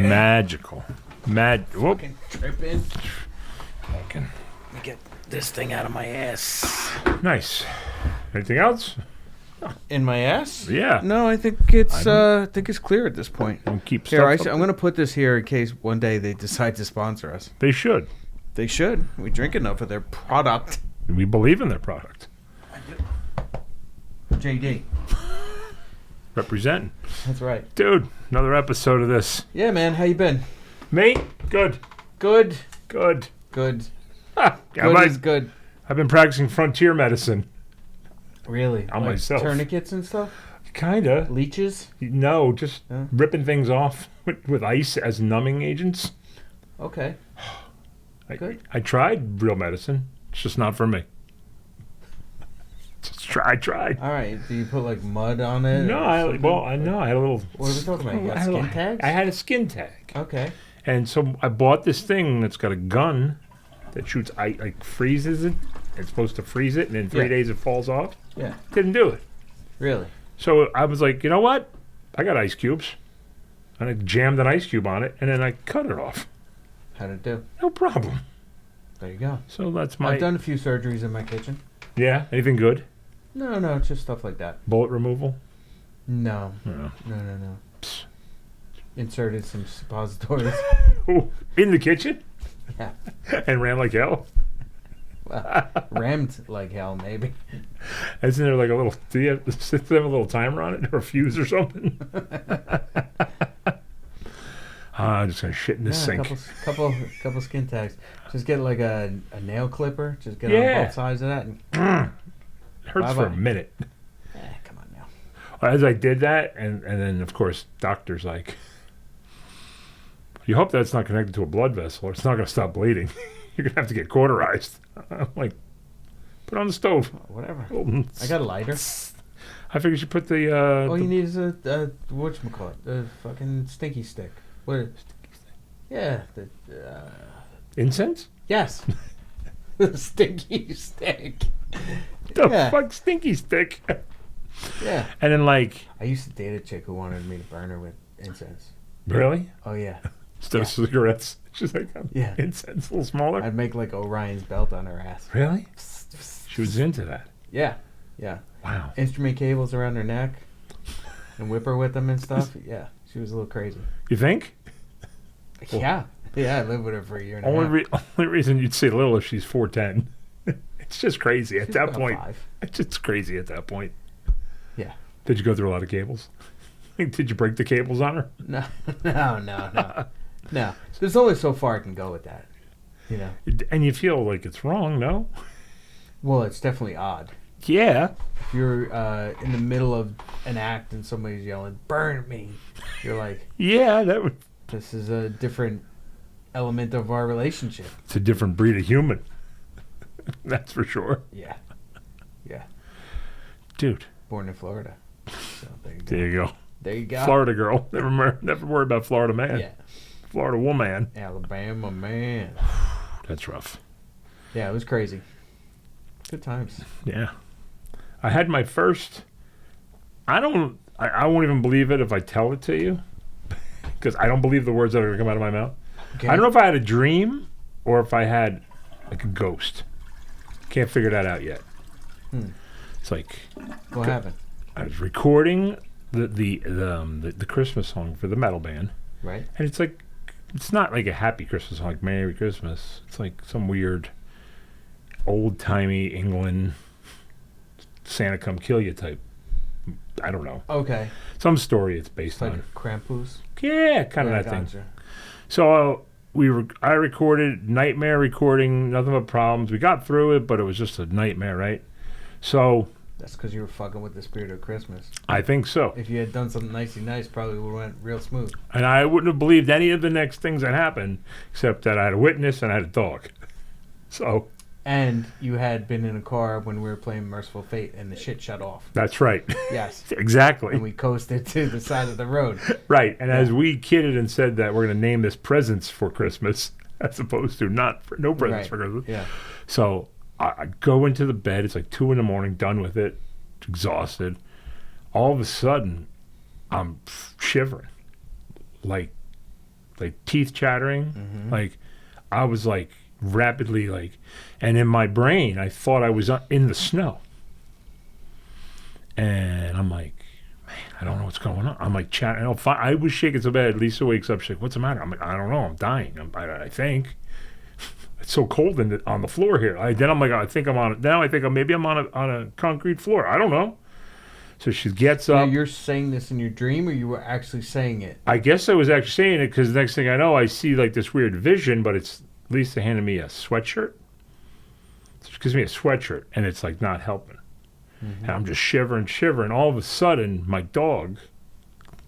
Magical. Whoop. Fucking tripping. Fucking. Let me get this thing out of my ass. Nice. Anything else? In my ass? Yeah. No, I think it's clear at this point. Don't keep Here, stuff. I'm going to put this here in case one day they decide to sponsor us. They should. They should. We drink enough of their product. We believe in their product. JD. Representing. That's right. Dude, another episode of this. Yeah, man. How you been? Me? Good. Good. Good. Good. Ah, Good is good. I've been practicing frontier medicine. Really? On myself. Tourniquets and stuff? Kinda. Leeches? No, just Huh? ripping things off with ice as numbing agents. Okay. Good. I tried real medicine. It's just not for me. I tried. All right. Do you put like mud on it? No, or I something? know. I had a little. What are we talking about? You got skin tags? I had a skin tag, Okay. and so I bought this thing that's got a gun that shoots like freezes it. It's supposed to freeze it, and in 3 days it falls off. Yeah. Didn't do it. Really? So I was like, you know what? I got ice cubes, and I jammed an ice cube on it, and then I cut it off. How'd it do? No problem. There you go. So that's my. I've done a few surgeries in my kitchen. Yeah. Anything good? No, just stuff like that. Bullet removal? No. No. No. Inserted some suppositories. Ooh, in the kitchen? Yeah. And ran like hell? Well, rammed like hell, maybe. Isn't there like a little, do you have a little timer on it or a fuse or something? I'm just going to shit in this sink. Couple skin tags. Just get like a nail clipper. Just get Yeah. on both sides of that. And, It hurts for a Bye-bye. minute. come on now. As I did that, and then, of course, doctor's like, you hope that's not connected to a blood vessel or it's not going to stop bleeding. You're going to have to get cauterized. I'm like, put it on the stove. Whatever. I I got a lighter. I figured you put the... All you need is a whatchamacallit, a fucking stinky stick. What? Yeah. incense? Yes. The stinky stick. The Yeah. fuck stinky stick? Yeah. And then like, I used to date a chick who wanted me to burn her with incense. really? Oh yeah. Instead of cigarettes? She's like, Yeah. incense, a little smaller? I'd make like Orion's belt on her ass. Really? She was into that. Yeah. Wow. Instrument cables around her neck, and whip her with them and stuff. Yeah. She was a little crazy. You think? Well- Yeah. I lived with her for a year and a half. Only reason you'd say little if she's 4'10". It's just crazy at She's that about point. 5. It's just crazy at that point. Yeah. Did you go through a lot of cables? Did you break the cables on her? No. No. There's only so far I can go with that. You know. And you feel like it's wrong, no? Well, it's definitely odd. Yeah. If you're in the middle of an act and somebody's yelling, "Burn me," you're like, Yeah, this is a different element of our relationship. it's a different breed of human. That's for sure. Yeah. Dude, Born in Florida. So there you go. there you go. There you go. Florida girl. Never worry about Florida man. Yeah. Florida woman. Alabama man. That's rough. Yeah, it was crazy. Good times. Yeah. I had my first. I won't even believe it if I tell it to you, because I don't believe the words that are going to come out of my mouth. Okay. I don't know if I had a dream or if I had like a ghost. Can't figure that out yet. It's like What happened? I was recording the Christmas song for the metal band, Right? and it's like it's not like a happy Christmas song, like Merry Christmas. It's like some weird old timey England Santa come kill you type. I don't know. Okay. Some story it's based It's like on. Krampus. Yeah, kind of Yeah, that thing. gotcha. So I recorded nightmare recording, nothing but problems. We got through it, but it was just a nightmare, right? So That's because you were fucking with the spirit of Christmas. I think so. If you had done something nicey nice, probably would have went real smooth. And I wouldn't have believed any of the next things that happened, except that I had a witness and I had a dog. So And you had been in a car when we were playing Merciful Fate, and the shit shut off. that's right. Yes. Exactly. And we coasted to the side of the road. Right. And as we kidded and said that we're going to name this Presents for Christmas, as opposed to no presents Right. for Christmas. Yeah. So I go into the bed. It's like 2 a.m, done with it, exhausted. All of a sudden, I'm shivering. Like like teeth chattering. Mm-hmm. Like I was like rapidly like, and in my brain I thought I was in the snow. And I'm like, man, I don't know what's going on. I'm like chatting. I was shaking so bad. Lisa wakes up. She's like, what's the matter? I'm like, I don't know. I'm dying. I think. It's so cold on the floor here. Then I'm like, I think I'm on. Now I think maybe I'm on a concrete floor. I don't know. So she gets Now, up. you're saying this in your dream, or you were actually saying it? I guess I was actually saying it because the next thing I know, I see like this weird vision, but it's Lisa handed me a sweatshirt. She gives me a sweatshirt, and it's like not helping. Mm-hmm. And I'm just shivering. All of a sudden, my dog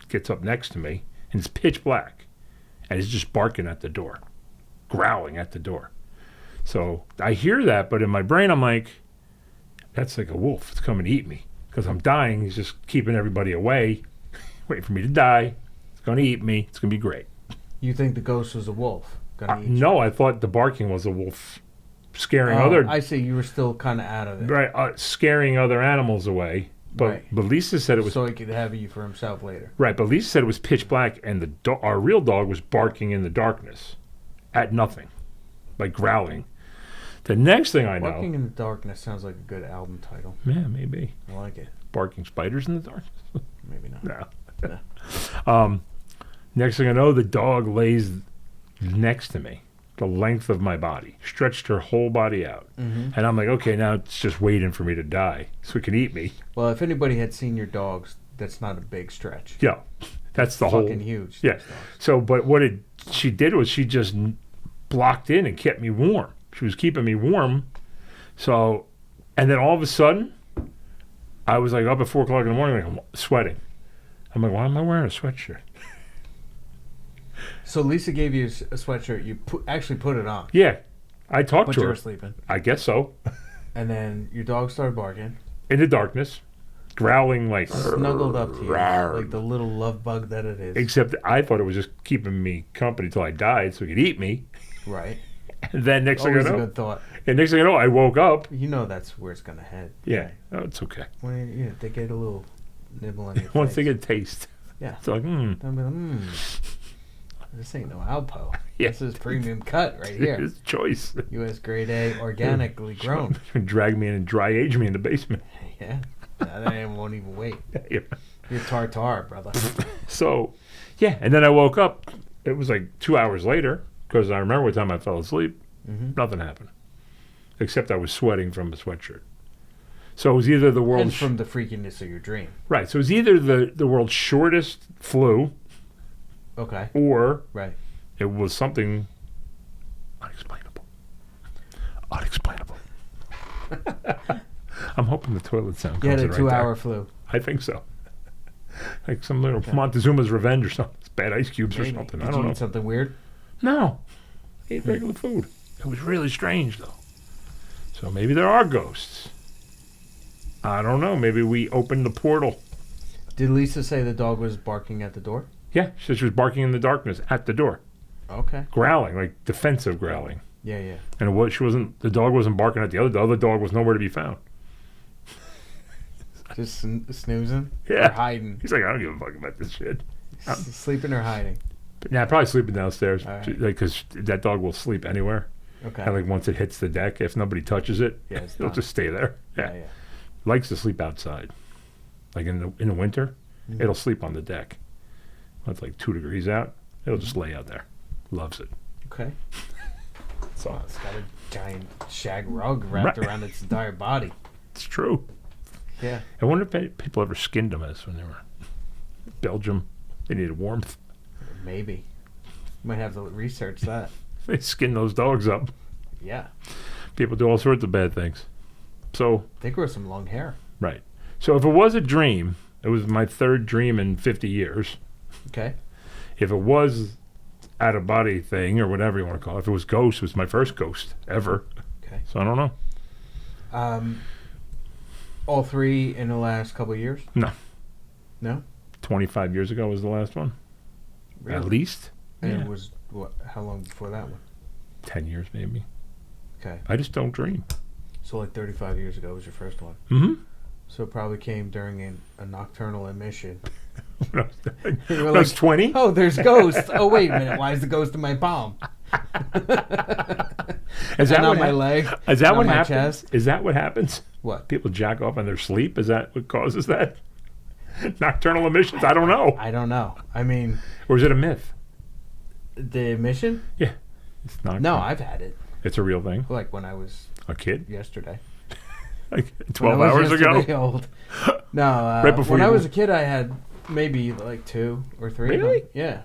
gets up next to me, and it's pitch black, and he's just barking at the door, growling at the door. So I hear that, but in my brain, I'm like, that's like a wolf. It's coming to eat me because I'm dying. He's just keeping everybody away, waiting for me to die. It's going to eat me. It's going to be great. You think the ghost was a wolf? Gonna eat you? No, I thought the barking was a wolf scaring I see. You were still kind of out of it. right, scaring other animals away. But Right. but Lisa said it was So he could have you for himself later. right. But Lisa said it was pitch black, and our real dog was barking in the darkness, at nothing, like growling. The next thing I know, Barking in the Darkness sounds like a good album title. yeah, maybe I like it. barking spiders in the darkness. Maybe not. No. Next thing I know, the dog lays next to me, the length of my body, stretched her whole body out. Mm-hmm. And I'm like, okay, now it's just waiting for me to die so it can eat me. Well, if anybody had seen your dogs, that's not a big stretch. Yeah, that's the Fucking whole. huge. Yeah. those dogs. So, but what she did was she just blocked in and kept me warm. She was keeping me warm. So, and then all of a sudden, I was like up at 4 o'clock in the morning, like I'm sweating. I'm like, why am I wearing a sweatshirt? So Lisa gave you a sweatshirt. You actually put it on, Yeah, I talked but to you her. were sleeping. I guess so. And then your dog started barking, In the darkness, growling like. snuggled up to you like the little love bug that it is. Except I thought it was just keeping me company till I died so it could eat me. Right. And then next thing I Always a know, good thought. I woke up. You know that's where it's gonna head. Yeah, oh, it's okay. When they get a little nibble on your Once face. they get a taste, Yeah. it's like, They'll be like, this ain't no Alpo. Yeah. This is premium cut right here. it's a choice. U.S. grade A, organically grown. Drag me in and dry age me in the basement. Yeah. That won't even wait. Yeah. You're tartar, brother. So, yeah, and then I woke up. It was like 2 hours later because I remember what time I fell asleep. Mm-hmm. Nothing happened, except I was sweating from a sweatshirt. So it was either the And world's from the freakiness of your dream. right. So it was either the world's shortest flu, Okay. or Right. it was something unexplainable. Unexplainable. I'm hoping the toilet sound You comes had a in right 2-hour flu. there. I think so. Like some little Montezuma's Revenge or something. It's bad ice cubes Maybe. or something. Did I don't you know. eat something weird? No. I ate regular food. It was really strange, though. So maybe there are ghosts. I don't know. Maybe we opened the portal. Did Lisa say the dog was barking at the door? Yeah, she said she was barking in the darkness at the door, Okay. growling, like defensive growling. Yeah, yeah. And the dog wasn't barking at the other dog was nowhere to be found. Just snoozing? Yeah. Or hiding? He's like, I don't give a fuck about this shit. Sleeping or hiding? But yeah, probably sleeping downstairs All right. because that dog will sleep anywhere. Okay. And like once it hits the deck, if nobody touches it, Yeah, it's it'll done. just stay there. Yeah, yeah. Likes to sleep outside. Like in the winter, Mhm. it'll sleep on the deck. When it's like 2 degrees out, it'll just lay out there. Loves it. Okay. So Well, it's got a giant shag rug wrapped Right. around its entire body. it's true. Yeah. I wonder if people ever skinned them as when they were in Belgium. They needed warmth. Maybe. Might have to research that. They skin those dogs up. Yeah. People do all sorts of bad things. So, They grow some long hair. right. So if it was a dream, it was my third dream in 50 years. Okay. If it was out of body thing or whatever you want to call it, if it was ghost, it was my first ghost ever. Okay. So I don't know. All three in the last couple of years? No. No? 25 years ago was the last one. Really? At least. And Yeah. it was, what, how long before that one? 10 years maybe. Okay. I just don't dream. So like 35 years ago was your first one. Mm-hmm. So it probably came during a nocturnal emission when You I were was like, 20. oh, there's ghosts. Oh, wait a minute. Why is the ghost in my palm? Is that And on what my hap- leg? Is that and what on my happens? chest? Is that what happens? What? People jack off in their sleep? Is that what causes that? Nocturnal emissions? I don't know. I don't know. I mean, Or is it a myth? the emission? Yeah. It's not. No, I've had it. It's a real thing. Like when I was A kid? yesterday. Like When 12 I was hours ago? yesterday old. No, Right before when you I was moved. a kid, I had maybe like 2 or 3. of them. Really? Yeah.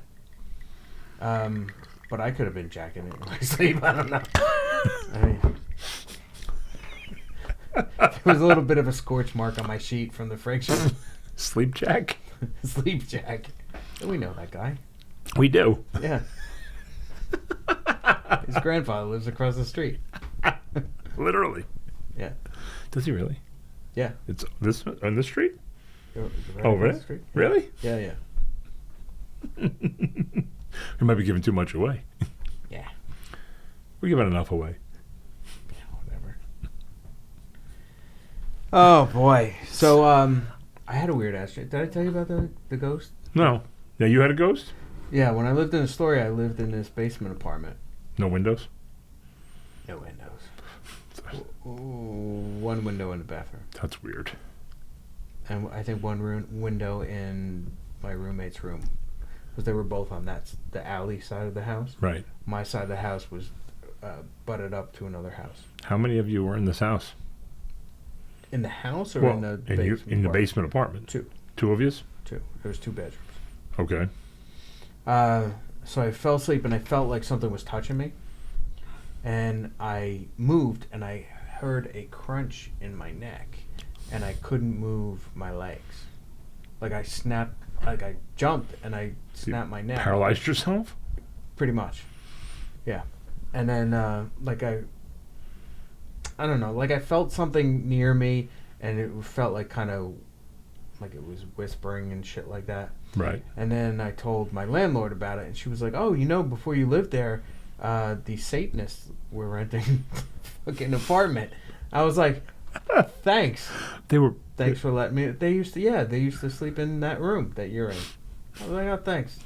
But I could have been jacking it in my sleep. I don't know. I mean, there was a little bit of a scorch mark on my sheet from the friction. Sleep jack? Sleep jack. We know that guy. We do. Yeah. His grandfather lives across the street. Literally. Yeah. Does he really? Yeah. It's this on this street? Right Oh, across really? the street. Really? Yeah, yeah. We might be giving too much away. Yeah. We're giving enough away. Yeah, whatever. Oh boy. So I had a weird ass shit. Did I tell you about the ghost? No. Now you had a ghost? Yeah, when I lived in Astoria, I lived in this basement apartment. No windows? No windows. One window in the bathroom. That's weird. And I think one window in my roommate's room. Because they were both on the alley side of the house. Right. My side of the house was butted up to another house. How many of you were in this house? In the house or Well, in the in basement? the apartment? basement apartment. Two. Two of you? Two. There was 2 bedrooms. Okay. So I fell asleep and I felt like something was touching me. And I moved and I heard a crunch in my neck. And I couldn't move my legs. Like I snapped, like I jumped and I snapped my neck. Paralyzed yourself? Pretty much. Yeah. And then, like I don't know, like I felt something near me and it felt like kind of like it was whispering and shit like that. Right. And then I told my landlord about it and she was like, oh, before you lived there, the Satanists were renting a fucking apartment. I was like, thanks. They were. Thanks for letting me. They used to sleep in that room that you're in. I was like, oh, thanks.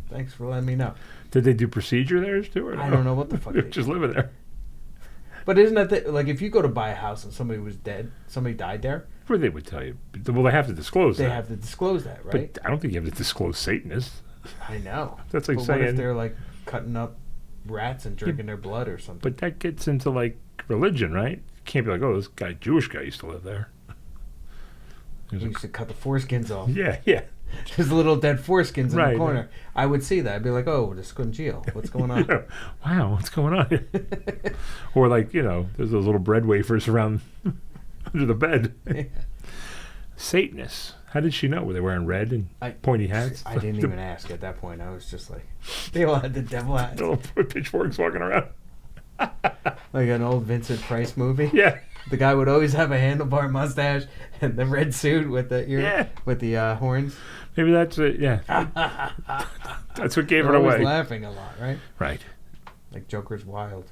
Thanks for letting me know. Did they do procedure there too? Or no? I don't know what the fuck They they were just living there. But isn't that like if you go to buy a house and somebody was dead, somebody died there, Where they would tell you. Well, they have to disclose they that. have to disclose that, right? But I don't think you have to disclose Satanists. I know. That's like But what if saying. they're like cutting up rats and drinking their blood or something? But that gets into like religion, right? You can't be like, oh, this guy, Jewish guy, used to live there. We used to cut the foreskins off. Yeah, yeah. There's little dead foreskins in Right, the corner. I would see that. I'd be like, oh, the scongeal. What's going on? Yeah. Wow, what's going on here? Or like, there's those little bread wafers around under the bed. Satanists. How did she know? Were they wearing red and pointy hats? I didn't even ask at that point. I was just like, they all had the devil hats. Little pitchforks walking around. Like an old Vincent Price movie. Yeah. The guy would always have a handlebar mustache and the red suit with the with the horns. Maybe that's it. Yeah. That's what gave They're it always away. laughing a lot, right? Right. Like Joker's Wild.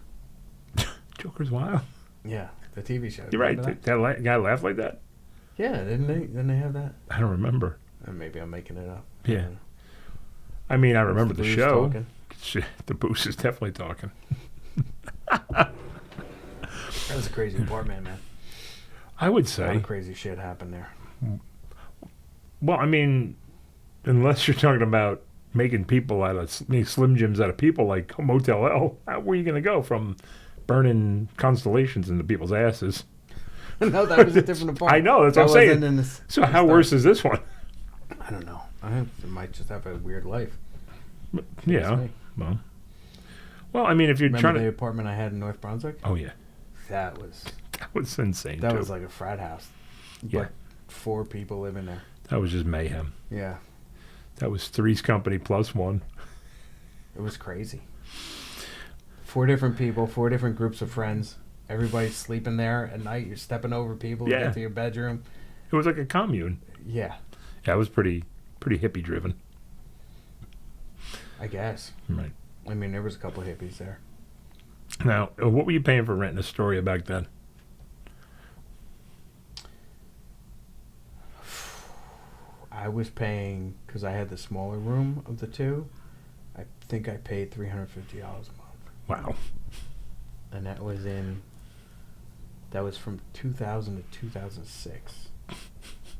Joker's wild. Yeah, the TV show. You're right. Remember That guy laughed like that? that? Yeah, didn't they have that? I don't remember. Or maybe I'm making it up. Yeah. I mean, I remember It's the booze show. talking. Shit, the booze is definitely talking. That was a crazy apartment, man. I would A lot say. of crazy shit happened there. Well, I mean, unless you're talking about making people out of Slim Jims out of people like Motel L, where are you going to go from burning constellations into people's asses? No, that was a different apartment. I know, that's That what I'm saying. wasn't in this- So how worse is this one? I don't know. I might just have a weird life. Yeah. me. Well, I mean, if you're Remember trying the to. apartment I had in North Brunswick? Oh yeah, That was that was insane too. was like a frat house. Yeah. But 4 people living there. That was just mayhem. Yeah. That was Three's Company plus one. It was crazy. 4 different people, 4 different groups of friends. Everybody's sleeping there at night. You're stepping over people to Yeah. get to your bedroom. It was like a commune. Yeah, Yeah, it was pretty hippie driven. I guess. Right. I mean, there was a couple hippies there. Now, what were you paying for renting Astoria back then? I was paying, because I had the smaller room of the two, I think I paid $350 a month. Wow. And that was from 2000 to 2006.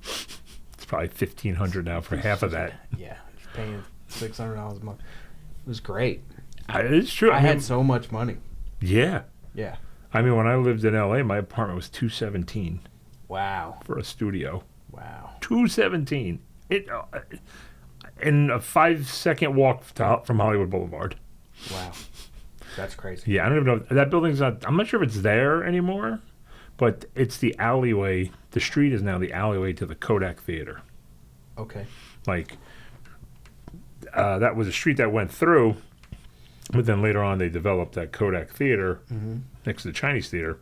It's probably $1,500 now for half of that. Yeah, I was paying $600 a month. It was great. It's true. I had so much money. Yeah. Yeah. I mean, when I lived in LA, my apartment was $217 Wow. for a studio. Wow. $217. It in a 5-second walk from Hollywood Boulevard. Wow. That's crazy. Yeah, I don't even know. That building's not. I'm not sure if it's there anymore, but it's the alleyway. The street is now the alleyway to the Kodak Theater. Okay. Like, that was a street that went through, but then later on they developed that Kodak Theater next to the Chinese Theater.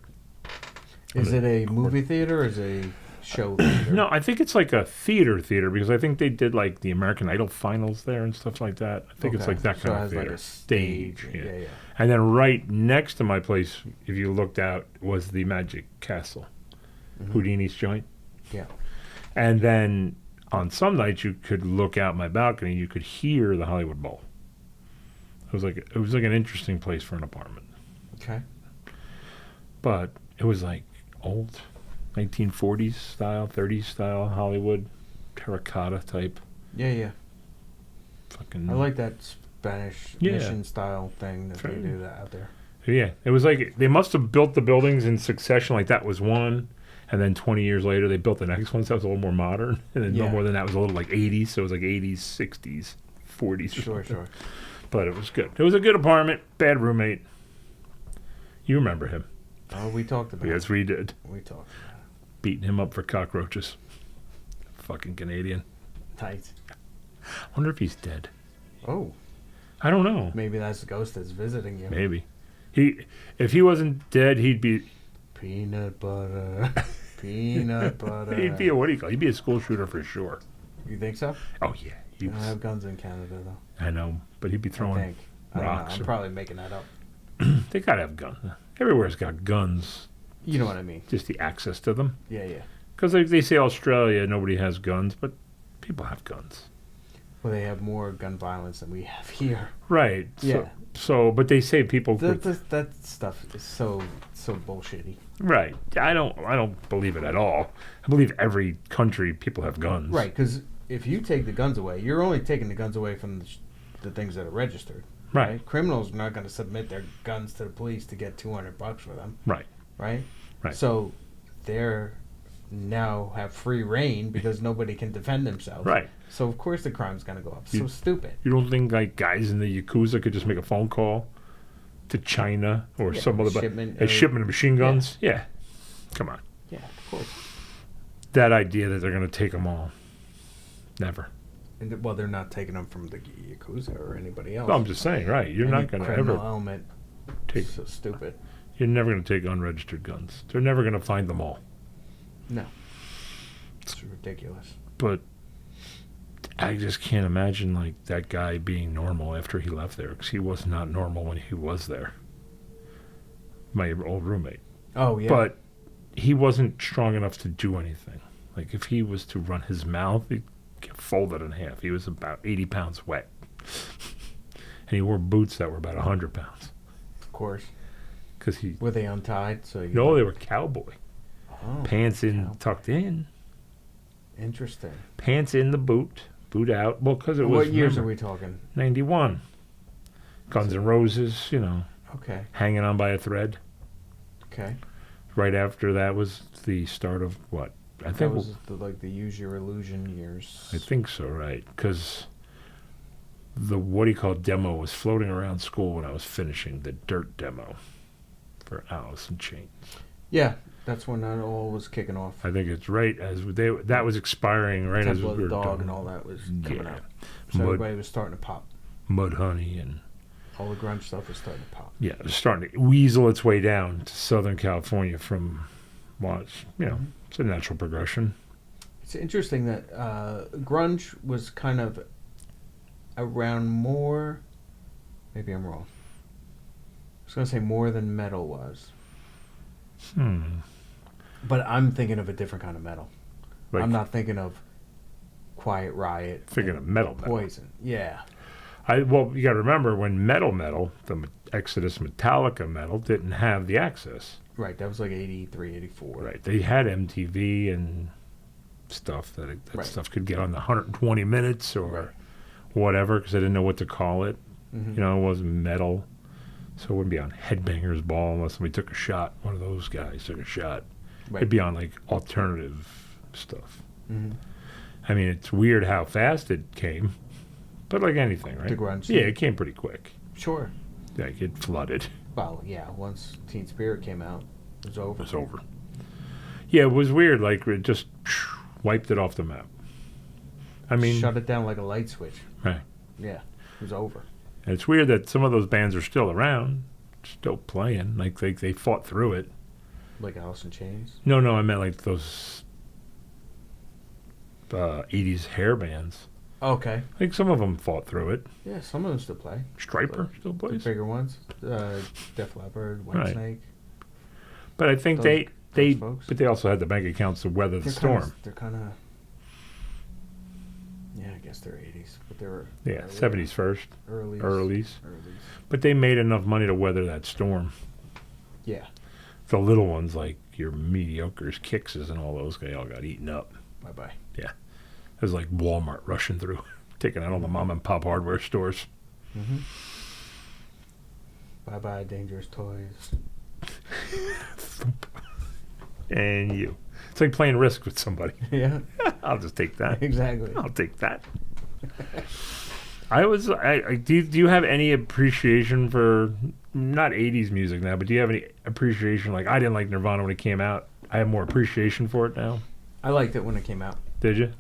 Is it a movie theater or is it a show theater? No, I think it's like a theater because I think they did like the American Idol finals there and stuff like that. I think it's like that So it kind of has theater. like a stage. Yeah. Yeah. And then right next to my place, if you looked out, was the Magic Castle, Houdini's joint. Yeah. And then on some nights you could look out my balcony, you could hear the Hollywood Bowl. It was like an interesting place for an apartment. Okay. But it was like old 1940s style, 30s style Hollywood, terracotta type. Yeah. Fucking. I like that Spanish Yeah. mission style thing that Sure. they do that out there. Yeah, it was like they must have built the buildings in succession. Like that was one, and then 20 years later they built the next one. So that was a little more modern, and then no Yeah. more than that was a little like 80s. So it was like 80s, 60s, 40s. Sure. But it was good. It was a good apartment. Bad roommate. You remember him? Oh, we talked about Yes, it. we did. We talked about Beating him up for cockroaches. Fucking Canadian. it. Tight. I wonder if he's dead. Oh, I don't know. maybe that's the ghost that's visiting you. Maybe. If he wasn't dead, he'd be. Peanut butter. Peanut butter. He'd be he'd be a school shooter for sure. You think so? Oh yeah. They don't have guns in Canada, though. I know, but he'd be I throwing think. I don't know. rocks. I'm probably making that up. They gotta have guns. Everywhere's got guns. You know what I mean? Just the access to them. Yeah. Because they say Australia, nobody has guns, but people have guns. Well, they have more gun violence than we have here. Right. Yeah. So, but they say people. That stuff is so bullshitty. Right. I don't believe it at all. I believe every country people have guns. Right, because if you take the guns away, you're only taking the guns away from the things that are registered. Right. Criminals are not going to submit their guns to the police to get $200 for them. Right. Right. Right. So they're now have free reign because nobody can defend themselves. Right. So of course the crime's going to go up. So stupid. You don't think like guys in the Yakuza could just make a phone call to China or Yeah, some other shipment a of- shipment of machine guns? Yeah. Come on. Yeah, of course. That idea that they're going to take them all. Never. And well, they're not taking them from the Yakuza or anybody else. No, I'm just saying, right? You're Any not going to criminal ever element. take. So stupid. You're never going to take unregistered guns. They're never going to find them all. No. It's ridiculous. But I just can't imagine like that guy being normal after he left there because he was not normal when he was there. My old roommate. Oh yeah. But he wasn't strong enough to do anything. Like if he was to run his mouth, he'd get folded in half. He was about 80 pounds wet. And he wore boots that were about 100 pounds. Of course. Because he... Were they untied? So you No, they were cowboy. Oh, Pants in, cowboy. tucked in. Interesting. Pants in the boot. Boot out. Well, because it was... What years are remember, we talking? 91. Guns N' Roses, Okay. hanging on by a thread. Okay. Right after that was the start of what? I That think was the Use Your Illusion years. I think so, right? Because the what do you call it, demo was floating around school when I was finishing the Dirt demo for Alice in Chains. Yeah, that's when that all was kicking off. I think it's right as that was expiring right as Temple we of the were Dog done. and all that was coming Yeah. out. So Mud- everybody was starting to pop. Mudhoney and All the grunge stuff was starting to pop. yeah, it was starting to weasel its way down to Southern California from it's a natural progression. It's interesting that grunge was kind of around more. Maybe I'm wrong. I was going to say more than metal was. But I'm thinking of a different kind of metal. Like, I'm not thinking of Quiet Riot, Thinking of metal. Poison. Yeah. Well, you got to remember when metal, the Exodus Metallica metal didn't have the access. Right. That was like 83, 84. Right. They had MTV and stuff that Right. stuff could get on the 120 minutes or Right. whatever because they didn't know what to call it. Mhm. You know, it wasn't metal. So it wouldn't be on Headbangers Ball unless somebody took a shot. One of those guys took a shot. Right. It'd be on like alternative stuff. Mhm. I mean, it's weird how fast it came, but like anything, right? The grunge Yeah, scene. it came pretty quick. Sure. Like it flooded. Well, yeah. Once Teen Spirit came out, it was It over. was over. Yeah, it was weird. Like it just wiped it off the map. I mean, Shut it down like a light switch. right. Yeah. It was over. And it's weird that some of those bands are still around, still playing. Like they fought through it. Like Alice in Chains. No, I meant like those 80s hair bands. Okay. Like some of them fought through it. Yeah, some of them still play. Striper still The plays. bigger ones. Def Leppard, Right. Whitesnake. But I think Those they folks. but they also had the bank accounts to weather the storm. They're kind of. Yeah, I guess they're 80s, but they were. Yeah, 70s first, Early. earlies. But they made enough money to weather that storm. Yeah. The little ones like your mediocres, Kickses, and all those, they all got eaten up. Bye bye. It was like Walmart rushing through, taking out all the mom and pop hardware stores. Mm-hmm. Bye bye, Dangerous Toys. And you. It's like playing Risk with somebody. Yeah, I'll just take that. exactly. I'll take that. Do you have any appreciation for, not 80s music now, but do you have any appreciation? Like, I didn't like Nirvana when it came out. I have more appreciation for it now. I liked it when it came out. Did you?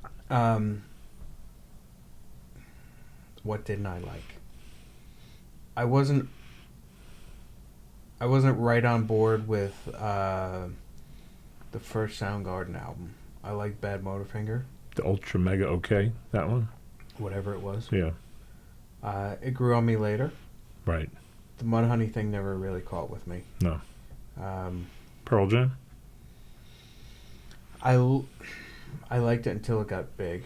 What didn't I like? I wasn't right on board with the first Soundgarden album. I liked Bad Motorfinger, The Ultra Mega OK, that one? whatever it was. Yeah, It grew on me later. right. The Mudhoney thing never really caught with me. No. Um, Pearl Jam? I liked it until it got big,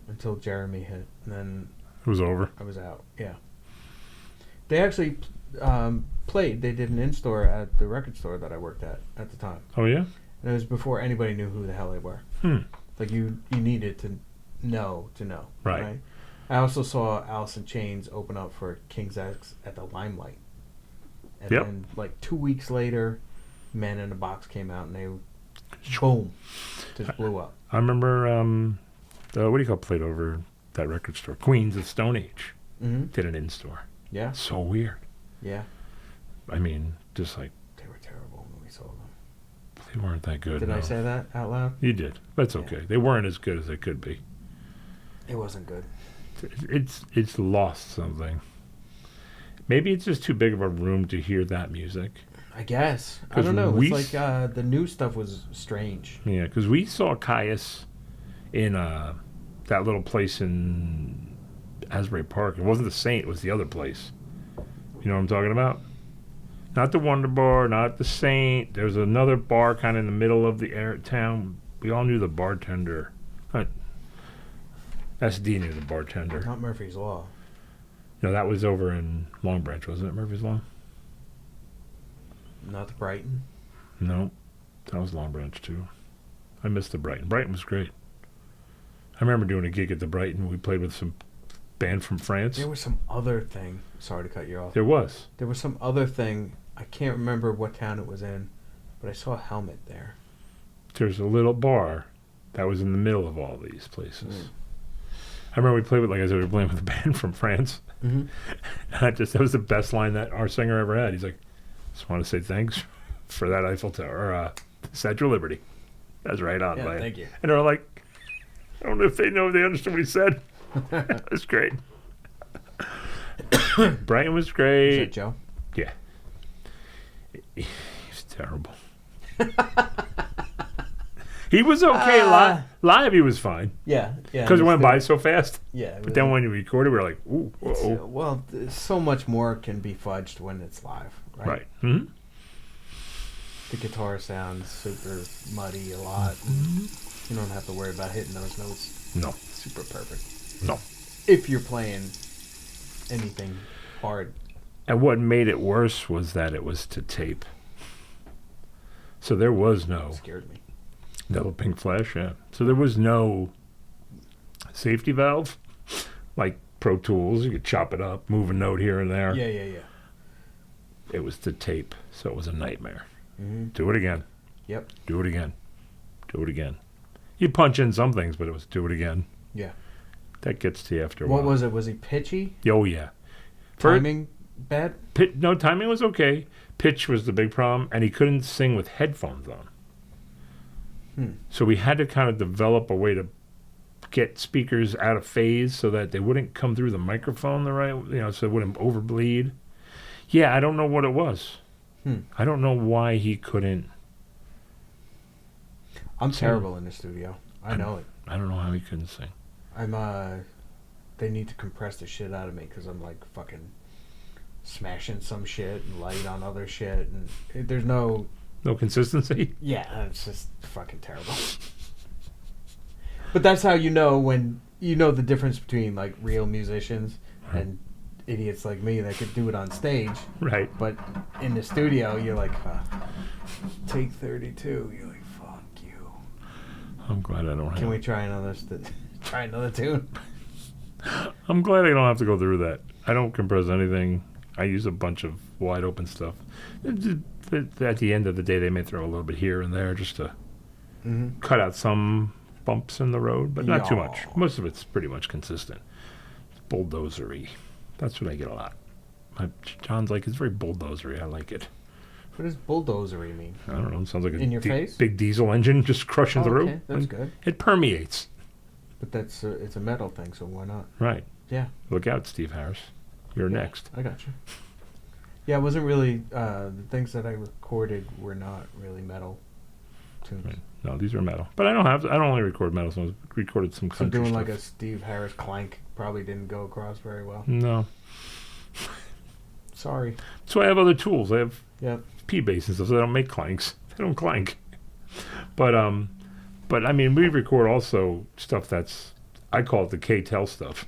until Jeremy hit, and then It was over. I was out. Yeah. They actually played. They did an in-store at the record store that I worked at the time. Oh, yeah? And it was before anybody knew who the hell they were. Like you needed to know. Right. I also saw Alice in Chains open up for King's X at the Limelight. And Yep. then like 2 weeks later, Man in a Box came out and they boom, just blew up. I remember, what do you call played over that record store? Queens of Stone Age Mm-hmm. did an in-store. Yeah. So weird. Yeah. I mean, just like, They were terrible when we saw them. they weren't that good. Did no. I say that out loud? You did. That's Yeah. okay. They weren't as good as they could be. It wasn't good. It's lost something. Maybe it's just too big of a room to hear that music. I guess. I 'Cause don't know. we It's like the new stuff was strange. Yeah, because we saw Caius in that little place in Asbury Park. It wasn't the Saint. It was the other place. You know what I'm talking about? Not the Wonder Bar, not the Saint. There was another bar kind of in the middle of the town. We all knew the bartender. SD knew the bartender. Not Murphy's Law. No, that was over in Long Branch, wasn't it, Murphy's Law? Not the Brighton. No, that was Long Branch too. I missed the Brighton. Brighton was great. I remember doing a gig at the Brighton. We played with some band from France. There was some other thing. Sorry to cut you off. There was. There was some other thing. I can't remember what town it was in, but I saw a helmet there. There's a little bar that was in the middle of all these places. Mm. I remember we played with, like I said, we were playing with a band from France. Mm-hmm. And that was the best line that our singer ever had. He's like, just want to say thanks for that Eiffel Tower, Statue of Liberty. That's right on, Yeah, man. thank you. And they're like, I don't know if they understood what he said. It was great. Brighton was Is great. that Joe? Yeah. He's terrible. He was okay live. He was fine Yeah, yeah. because it went by so fast. Yeah. But then when you recorded, we were like, "Ooh, whoa." Well, so much more can be fudged when it's live, right? Right. Mm-hmm. The guitar sounds super muddy a lot. And you don't have to worry about hitting those notes No. Super perfect. No. If you're playing anything hard. And what made it worse was that it was to tape. So there was no Scared me. double pink flash, yeah. So there was no safety valve like Pro Tools. You could chop it up, move a note here and there. Yeah. It was to tape, so it was a nightmare. Mm-hmm. Do it again. Yep. Do it again. Do it again. You punch in some things, but it was do it again. Yeah. That gets to you after a while. What was it? Was he pitchy? Oh, yeah. Timing bad? No, timing was okay. Pitch was the big problem, and he couldn't sing with headphones on. So we had to kind of develop a way to get speakers out of phase so that they wouldn't come through the microphone the right, so it wouldn't overbleed. Yeah, I don't know what it was. I don't know why he couldn't. I'm terrible in the studio. I know it. I don't know how he couldn't sing. They need to compress the shit out of me because I'm like fucking smashing some shit and light on other shit, and there's no consistency. Yeah, it's just fucking terrible. But that's how you know when you know the difference between like real musicians and idiots like me that could do it on stage. Right. But in the studio, you're like, take 32. You're like, fuck you. I'm glad I don't have. Can we try another tune? I'm glad I don't have to go through that. I don't compress anything. I use a bunch of wide open stuff. At the end of the day, they may throw a little bit here and there just to cut out some bumps in the road, but not too much. Most of it's pretty much consistent. It's bulldozery. That's what I get a lot. John's like, it's very bulldozery. I like it. What does bulldozery mean? I don't know. It sounds like In your face? big diesel engine just crushing through. Okay, that's good. It permeates. But that's it's a metal thing, so why not? Right. Yeah. Look out, Steve Harris. You're next. I got you. Yeah, it wasn't really the things that I recorded were not really metal tunes. Right. No, these are metal. But I don't only record metal songs. I recorded some So country doing stuff. like a Steve Harris clank probably didn't go across very well. No. Sorry. So I have other tools. I have Yep. P bass and stuff, so they don't make clanks. They don't clank. But I mean, we record also stuff that's, I call it the K-Tel stuff.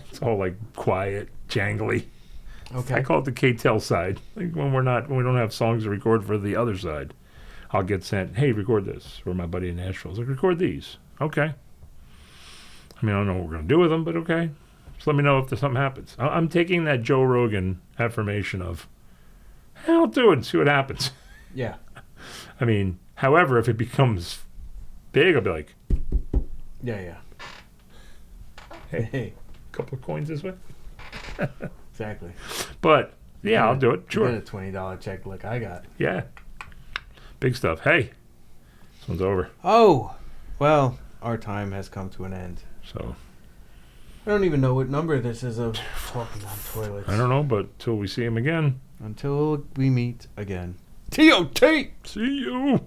It's all like quiet, jangly. Okay. I call it the K-Tel side. Like when we don't have songs to record for the other side, I'll get sent, hey, record this. Or my buddy in Nashville's like, record these. Okay. I mean, I don't know what we're going to do with them, but okay. Just let me know if there's something happens. I'm taking that Joe Rogan affirmation of, hey, I'll do it and see what happens. Yeah. I mean, however, if it becomes big, I'll be like, Yeah. hey, a couple of coins this way. Exactly. But, yeah, I'll do it. Sure. Get a $20 check like I got. Yeah. Big stuff. Hey, this one's over. Oh, well, our time has come to an end. So, I don't even know what number this is of Talking on Toilets. I don't know, but till we see him again. Until we meet again. T.O.T. See you.